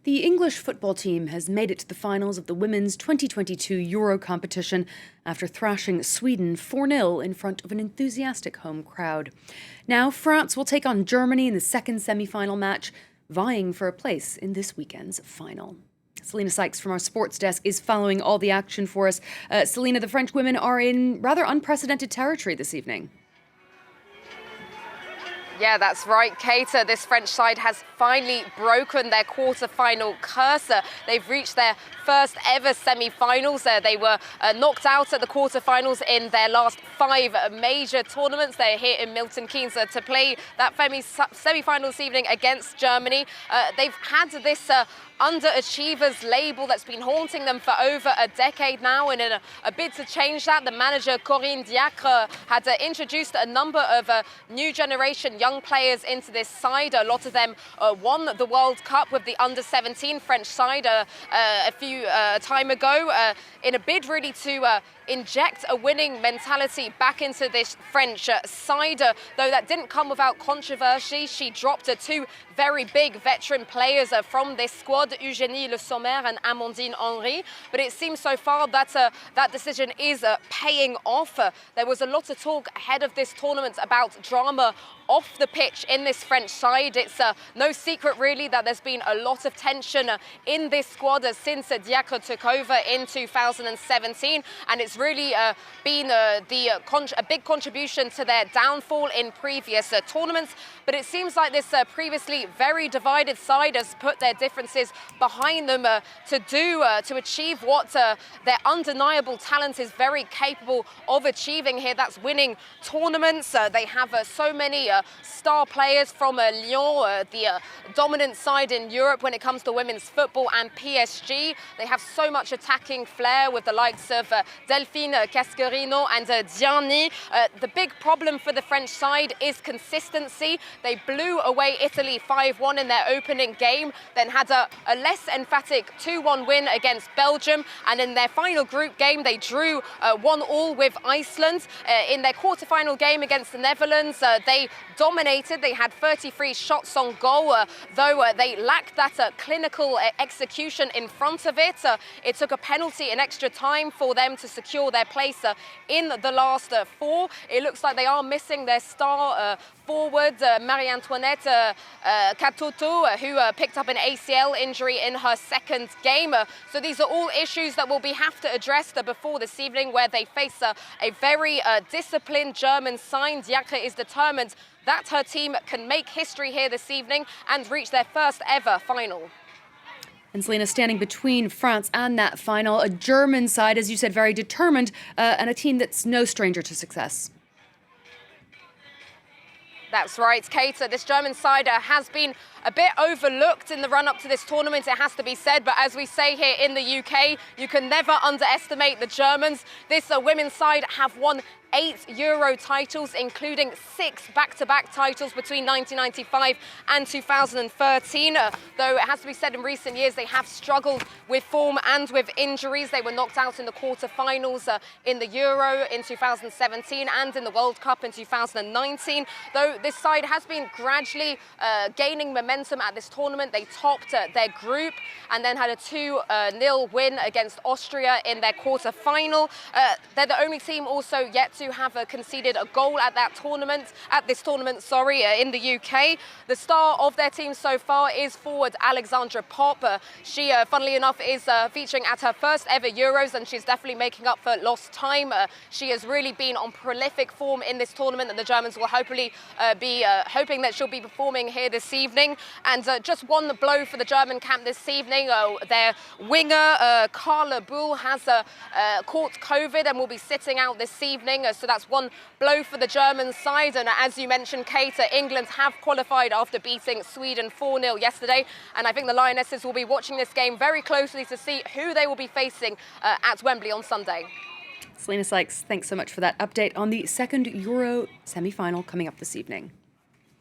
The English football team has made it to the finals of the women's 2022 Euro competition after thrashing Sweden 4-0 in front of an enthusiastic home crowd. Now France will take on Germany in the second semi-final match, vying for a place in this weekend's final. Selina Sykes from our sports desk is following all the action for us. Selina, the French women are in rather unprecedented territory this evening. Yeah, that's right, Kate. This French side has finally broken their quarter-final curse. They've reached their first ever semi-finals. They were knocked out at the quarter-finals in their last 5 major tournaments. They're here in Milton Keynes to play that semi-final this evening against Germany. They've had this underachievers label that's been haunting them for over a decade now, and in a bid to change that, the manager Corinne Diacre had introduced a number of new generation young players into this side. A lot of them won the World Cup with the under-17 French side a few time ago in a bid really to inject a winning mentality back into this French side. Though that didn't come without controversy. She dropped 2 very big veteran players from this squad, Eugénie Le Sommer and Amandine Henry. But it seems so far that that decision is paying off. There was a lot of talk ahead of this tournament about drama off the pitch in this French side. It's no secret really that there's been a lot of tension in this squad since Diacre took over in 2017, and it's really been a big contribution to their downfall in previous tournaments. But it seems like this previously very divided side has put their differences behind them to achieve what their undeniable talent is very capable of achieving here. That's winning tournaments. They have so many star players from Lyon, the dominant side in Europe when it comes to women's football, and PSG. They have so much attacking flair with the likes of Delphine Cascarino and Diani. The big problem for the French side is consistency. They blew away Italy 5-1 in their opening game, then had a less emphatic 2-1 win against Belgium, and in their final group game they drew 1-1 with Iceland. In their quarter-final game against the Netherlands, they dominated. They had 33 shots on goal, though they lacked that clinical execution in front of it. It took a penalty in extra time for them to secure their place in the last 4. It looks like they are missing their star forward, Marie-Antoinette Katoto, who picked up an ACL injury in her second game. So these are all issues that will have to address before this evening, where they face a very disciplined German side. Diacre is determined that her team can make history here this evening and reach their first ever final. And Selina, standing between France and that final, a German side, as you said, very determined, and a team that's no stranger to success. That's right, Kate. This German side has been a bit overlooked in the run-up to this tournament, it has to be said. But as we say here in the UK, you can never underestimate the Germans. This women's side have won 8 Euro titles, including 6 back-to-back titles between 1995 and 2013. Though it has to be said, in recent years they have struggled with form and with injuries. They were knocked out in the quarter-finals in the Euro in 2017 and in the World Cup in 2019. Though this side has been gradually gaining momentum at this tournament. They topped their group and then had a 2-0 win against Austria in their quarter-final. They're the only team also yet to have conceded a goal at this tournament, in the UK. The star of their team so far is forward Alexandra Popp. She, funnily enough, is featuring at her first ever Euros, and she's definitely making up for lost time. She has really been on prolific form in this tournament, and the Germans will hopefully be hoping that she'll be performing here this evening. And just one blow for the German camp this evening. Their winger, Carla Bull, has caught COVID and will be sitting out this evening. So that's one blow for the German side. And as you mentioned, Kate, England have qualified after beating Sweden 4-0 yesterday. And I think the Lionesses will be watching this game very closely to see who they will be facing at Wembley on Sunday. Selina Sykes, thanks so much for that update on the second Euro semi-final coming up this evening.